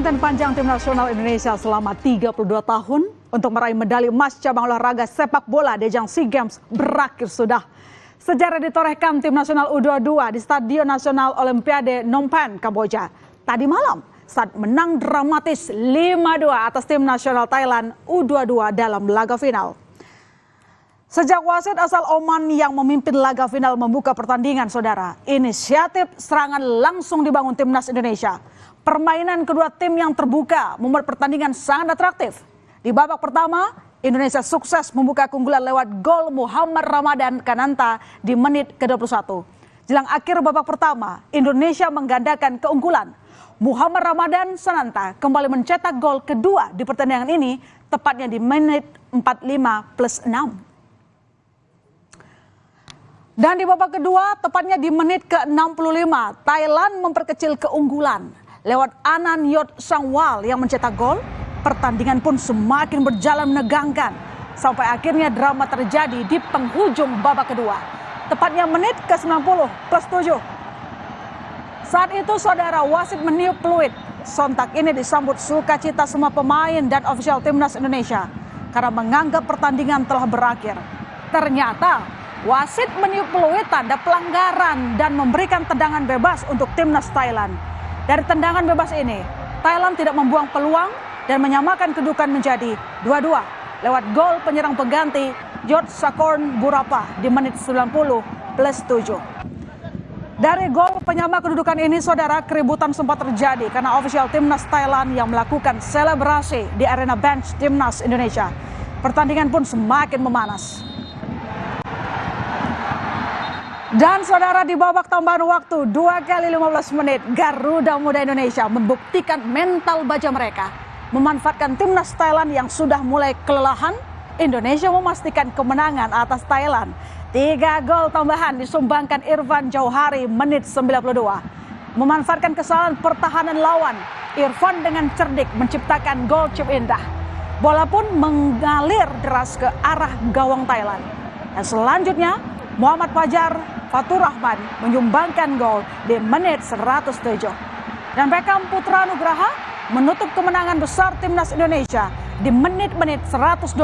Penantian panjang tim nasional Indonesia selama 32 tahun untuk meraih medali emas cabang olahraga sepak bola di ajang SEA Games berakhir sudah. Sejarah ditorehkan tim nasional U22 di Stadion Nasional Olimpiade Phnom Penh, Kamboja tadi malam saat menang dramatis 5-2 atas tim nasional Thailand U22 dalam laga final. Sejak wasit asal Oman yang memimpin laga final membuka pertandingan, saudara, inisiatif serangan langsung dibangun timnas Indonesia. Permainan kedua tim yang terbuka membuat pertandingan sangat atraktif. Di babak pertama, Indonesia sukses membuka keunggulan lewat gol Muhammad Ramadan Kananta di menit ke-21. Jelang akhir babak pertama, Indonesia menggandakan keunggulan. Muhammad Ramadan Sananta kembali mencetak gol kedua di pertandingan ini, tepatnya di menit 45+6. Dan di babak kedua, tepatnya di menit ke-65, Thailand memperkecil keunggulan. Lewat Anan Yot Sangwal yang mencetak gol, pertandingan pun semakin berjalan menegangkan. Sampai akhirnya drama terjadi di penghujung babak kedua. Tepatnya menit ke-90+7. Saat itu saudara, wasit meniup peluit. Sontak ini disambut sukacita semua pemain dan ofisial timnas Indonesia karena menganggap pertandingan telah berakhir. Ternyata wasit meniup peluit tanda pelanggaran dan memberikan tendangan bebas untuk timnas Thailand. Dari tendangan bebas ini, Thailand tidak membuang peluang dan menyamakan kedudukan menjadi 2-2 lewat gol penyerang pengganti Jod Sakorn Burapa di menit 90+7. Dari gol penyama kedudukan ini, saudara, keributan sempat terjadi karena ofisial timnas Thailand yang melakukan selebrasi di arena bench timnas Indonesia. Pertandingan pun semakin memanas. Dan saudara, di babak tambahan waktu 2 kali 15 menit, Garuda Muda Indonesia membuktikan mental baja mereka. Memanfaatkan timnas Thailand yang sudah mulai kelelahan, Indonesia memastikan kemenangan atas Thailand. 3 gol tambahan disumbangkan Irfan Jauhari menit 92. Memanfaatkan kesalahan pertahanan lawan, Irfan dengan cerdik menciptakan gol chip indah. Bola pun mengalir deras ke arah gawang Thailand. Dan selanjutnya, Muhammad Fatur Rahman menyumbangkan gol di menit 107. Dan Beckham Putra Nugraha menutup kemenangan besar timnas Indonesia di menit-menit 120+1.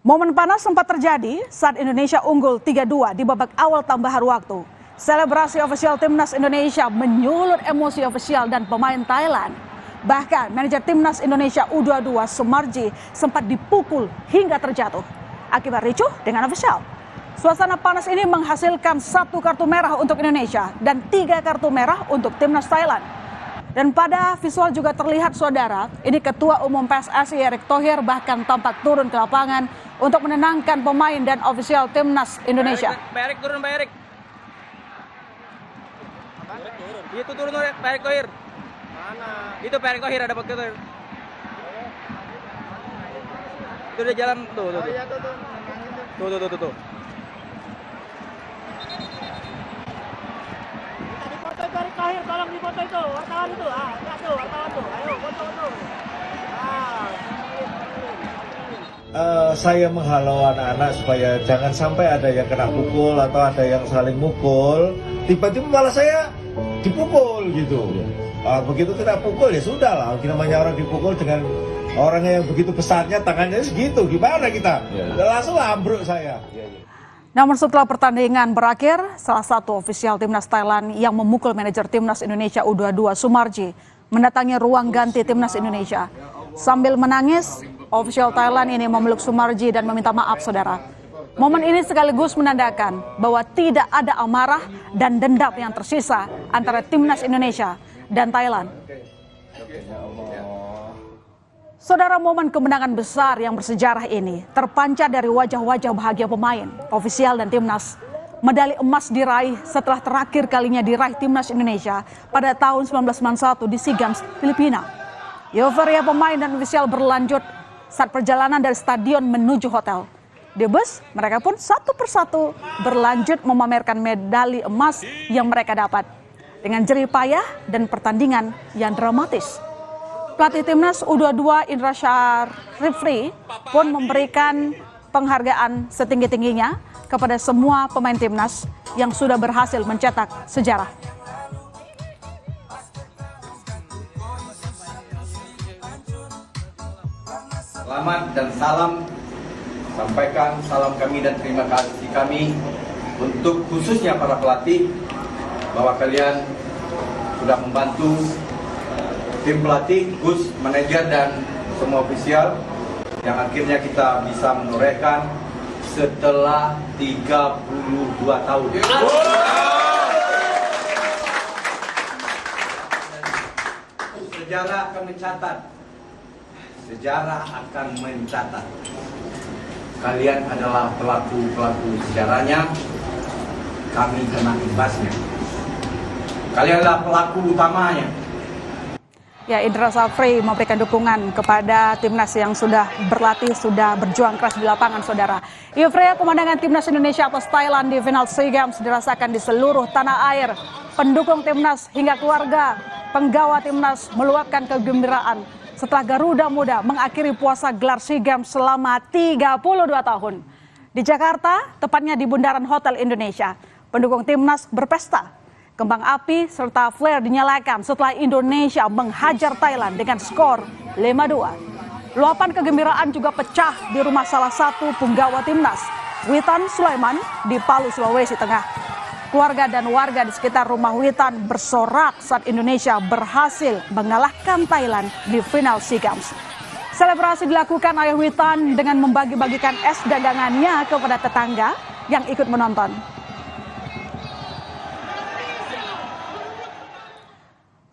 Momen panas sempat terjadi saat Indonesia unggul 3-2 di babak awal tambahan waktu. Selebrasi ofisial timnas Indonesia menyulut emosi ofisial dan pemain Thailand. Bahkan manajer timnas Indonesia U22 Sumarji sempat dipukul hingga terjatuh akibat ricuh dengan ofisial. Suasana panas ini menghasilkan 1 kartu merah untuk Indonesia dan 3 kartu merah untuk timnas Thailand. Dan pada visual juga terlihat, saudara, ini Ketua Umum PSSI Erick Thohir bahkan tampak turun ke lapangan untuk menenangkan pemain dan ofisial timnas Indonesia. Pak Erick turun, Pak Erick. Itu turun, Pak Erick Thohir. Mana? Itu Pak Erick Thohir, ada Pak Thohir. Itu udah jalan tuh. Oh iya tuh. Tuh. Foto itu Erick Thohir, tolong di foto itu, wartawan itu. Wartawan tuh. Ayo foto. Saya menghalau anak-anak supaya jangan sampai ada yang kena pukul atau ada yang saling mukul. Tiba-tiba malah saya dipukul gitu. Begitu tidak pukul ya sudah lah. Namanya orang dipukul dengan orang yang begitu besarnya tangannya segitu. Gimana kita? Langsung ambruk saya. Namun setelah pertandingan berakhir, salah satu ofisial timnas Thailand yang memukul manajer timnas Indonesia U22 Sumarji mendatangi ruang ganti timnas Indonesia. Sambil menangis, ofisial Thailand ini memeluk Sumarji dan meminta maaf, saudara. Momen ini sekaligus menandakan bahwa tidak ada amarah dan dendam yang tersisa antara timnas Indonesia dan Thailand. Saudara, momen kemenangan besar yang bersejarah ini terpancar dari wajah-wajah bahagia pemain, ofisial dan timnas. Medali emas diraih setelah terakhir kalinya diraih timnas Indonesia pada tahun 1991 di SEA Games Filipina. Euforia pemain dan ofisial berlanjut saat perjalanan dari stadion menuju hotel. Di bus, mereka pun satu persatu berlanjut memamerkan medali emas yang mereka dapat. Dengan jerih payah dan pertandingan yang dramatis. Pelatih timnas U22 Indra Syarifri pun memberikan penghargaan setinggi-tingginya kepada semua pemain timnas yang sudah berhasil mencetak sejarah. Selamat dan salam, sampaikan salam kami dan terima kasih kami untuk khususnya para pelatih bahwa kalian sudah membantu tim pelatih, coach, manajer dan semua ofisial yang akhirnya kita bisa menorehkan setelah 32 tahun. Sejarah akan mencatat. Sejarah akan mencatat. Kalian adalah pelaku-pelaku sejarahnya. Kami kena imbasnya. Kalian adalah pelaku utamanya. Ya, Indra Safri memberikan dukungan kepada timnas yang sudah berlatih, sudah berjuang keras di lapangan, saudara. Euforia kemenangan timnas Indonesia atas Thailand di final SEA Games dirasakan di seluruh tanah air. Pendukung timnas hingga keluarga penggawa timnas meluapkan kegembiraan setelah Garuda Muda mengakhiri puasa gelar SEA Games selama 32 tahun. Di Jakarta, tepatnya di Bundaran Hotel Indonesia, pendukung timnas berpesta. Kembang api serta flare dinyalakan setelah Indonesia menghajar Thailand dengan skor 5-2. Luapan kegembiraan juga pecah di rumah salah satu penggawa timnas, Witan Sulaiman di Palu, Sulawesi Tengah. Keluarga dan warga di sekitar rumah Witan bersorak saat Indonesia berhasil mengalahkan Thailand di final SEA Games. Selebrasi dilakukan ayah Witan dengan membagi-bagikan es dagangannya kepada tetangga yang ikut menonton.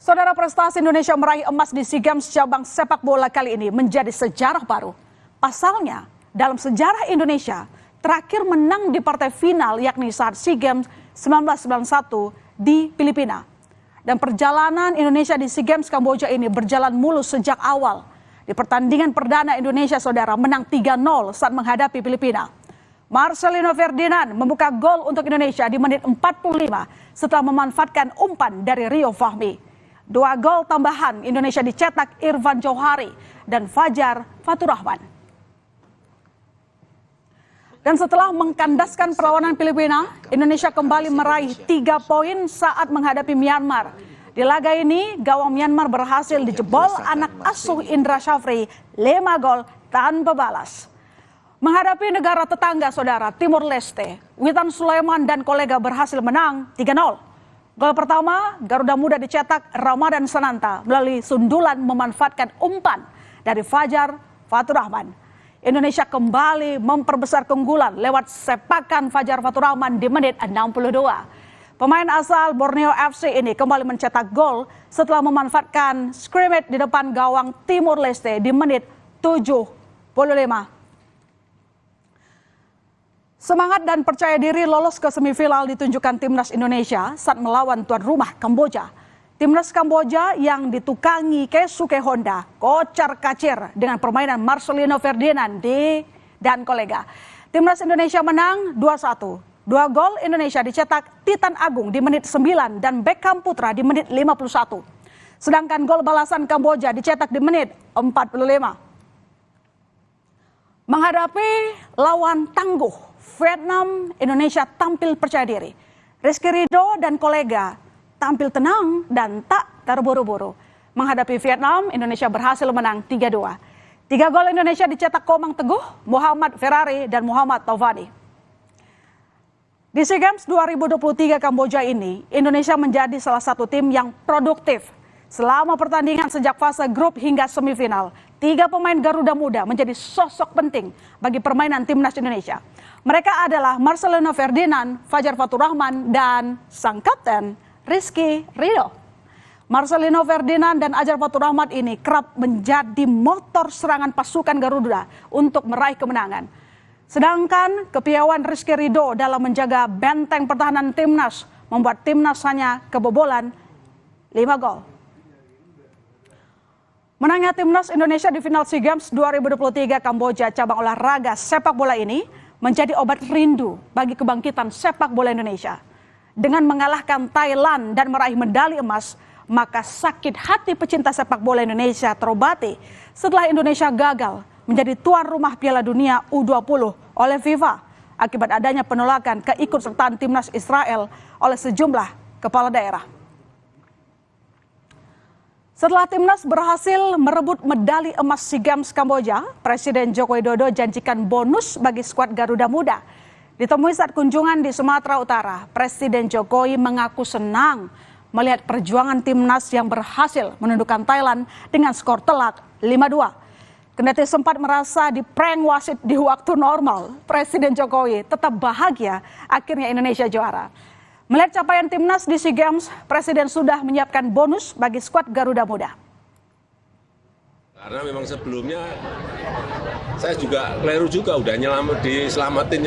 Saudara, prestasi Indonesia meraih emas di SEA Games cabang sepak bola kali ini menjadi sejarah baru. Pasalnya, dalam sejarah Indonesia, terakhir menang di partai final yakni saat SEA Games 1991 di Filipina. Dan perjalanan Indonesia di SEA Games Kamboja ini berjalan mulus sejak awal. Di pertandingan perdana Indonesia, saudara, menang 3-0 saat menghadapi Filipina. Marcelino Ferdinand membuka gol untuk Indonesia di menit 45 setelah memanfaatkan umpan dari Rio Fahmi. 2 gol tambahan Indonesia dicetak Irfan Johari dan Fajar Faturrahman. Dan setelah mengkandaskan perlawanan Filipina, Indonesia kembali meraih 3 poin saat menghadapi Myanmar. Di laga ini, gawang Myanmar berhasil dijebol anak asuh Indra Safri 5 gol tanpa balas. Menghadapi negara tetangga, saudara, Timur Leste, Witan Sulaiman dan kolega berhasil menang 3-0. Gol pertama, Garuda Muda dicetak Ramadan Sananta melalui sundulan memanfaatkan umpan dari Fajar Faturrahman. Indonesia kembali memperbesar keunggulan lewat sepakan Fajar Faturrahman di menit 62. Pemain asal Borneo FC ini kembali mencetak gol setelah memanfaatkan scrimmage di depan gawang Timur Leste di menit 75. Semangat dan percaya diri lolos ke semifinal ditunjukkan timnas Indonesia saat melawan tuan rumah Kamboja. Timnas Kamboja yang ditukangi Keisuke Honda kocar-kacir dengan permainan Marcelino Ferdinand dan kolega. Timnas Indonesia menang 2-1. 2 gol Indonesia dicetak Titan Agung di menit 9 dan Beckham Putra di menit 51. Sedangkan gol balasan Kamboja dicetak di menit 45. Menghadapi lawan tangguh Vietnam, Indonesia tampil percaya diri. Rizky Ridho dan kolega tampil tenang dan tak terburu-buru. Menghadapi Vietnam, Indonesia berhasil menang 3-2. 3 gol Indonesia dicetak Komang Teguh, Muhammad Ferrari, dan Muhammad Taufani. Di SEA Games 2023 Kamboja ini, Indonesia menjadi salah satu tim yang produktif. Selama pertandingan sejak fase grup hingga semifinal, 3 pemain Garuda Muda menjadi sosok penting bagi permainan timnas Indonesia. Mereka adalah Marcelino Ferdinand, Fajar Faturrahman, dan sang kapten Rizky Ridho. Marcelino Ferdinand dan Fajar Faturrahman ini kerap menjadi motor serangan pasukan Garuda untuk meraih kemenangan. Sedangkan kepiawaian Rizky Ridho dalam menjaga benteng pertahanan timnas membuat timnas hanya kebobolan 5 gol. Menangnya timnas Indonesia di final SEA Games 2023 Kamboja cabang olahraga sepak bola ini menjadi obat rindu bagi kebangkitan sepak bola Indonesia. Dengan mengalahkan Thailand dan meraih medali emas, maka sakit hati pecinta sepak bola Indonesia terobati setelah Indonesia gagal menjadi tuan rumah Piala Dunia U20 oleh FIFA akibat adanya penolakan keikutsertaan timnas Israel oleh sejumlah kepala daerah. Setelah timnas berhasil merebut medali emas SEA Games Kamboja, Presiden Joko Widodo janjikan bonus bagi skuad Garuda Muda. Ditemui saat kunjungan di Sumatera Utara, Presiden Jokowi mengaku senang melihat perjuangan timnas yang berhasil menundukkan Thailand dengan skor telak 5-2. Kendati sempat merasa diprank wasit di waktu normal, Presiden Jokowi tetap bahagia akhirnya Indonesia juara. Melihat capaian timnas di SEA Games, Presiden sudah menyiapkan bonus bagi skuad Garuda Muda. Karena memang sebelumnya saya juga keliru juga, udah diselamatin,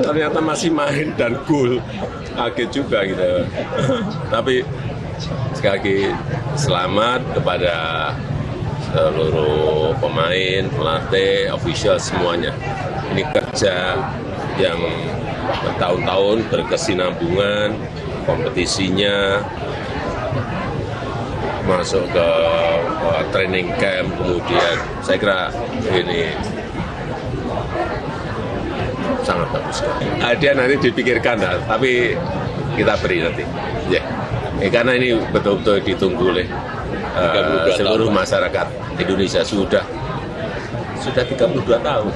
ternyata masih main dan gol, kaget juga gitu. Tapi sekali lagi selamat kepada seluruh pemain, pelatih, official semuanya. Ini kerja yang bertahun-tahun berkesinambungan, kompetisinya masuk ke training camp, kemudian saya kira ini sangat bagus. Hadiah nanti dipikirkan, tapi kita beri nanti. Ya. Karena ini betul-betul ditunggu oleh seluruh masyarakat Indonesia sudah 32 tahun.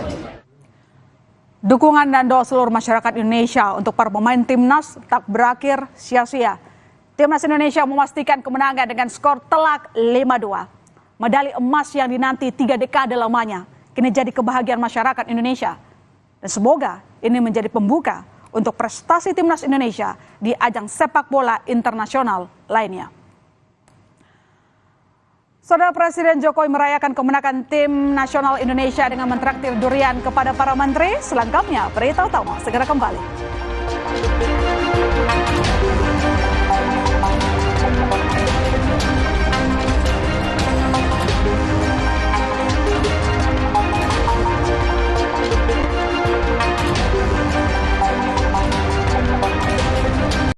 Dukungan dan doa seluruh masyarakat Indonesia untuk para pemain timnas tak berakhir sia-sia. Timnas Indonesia memastikan kemenangan dengan skor telak 5-2. Medali emas yang dinanti 3 dekade lamanya kini jadi kebahagiaan masyarakat Indonesia. Dan semoga ini menjadi pembuka untuk prestasi timnas Indonesia di ajang sepak bola internasional lainnya. Saudara, Presiden Jokowi merayakan kemenangan tim nasional Indonesia dengan mentraktir durian kepada para menteri. Selengkapnya, berita utama segera kembali.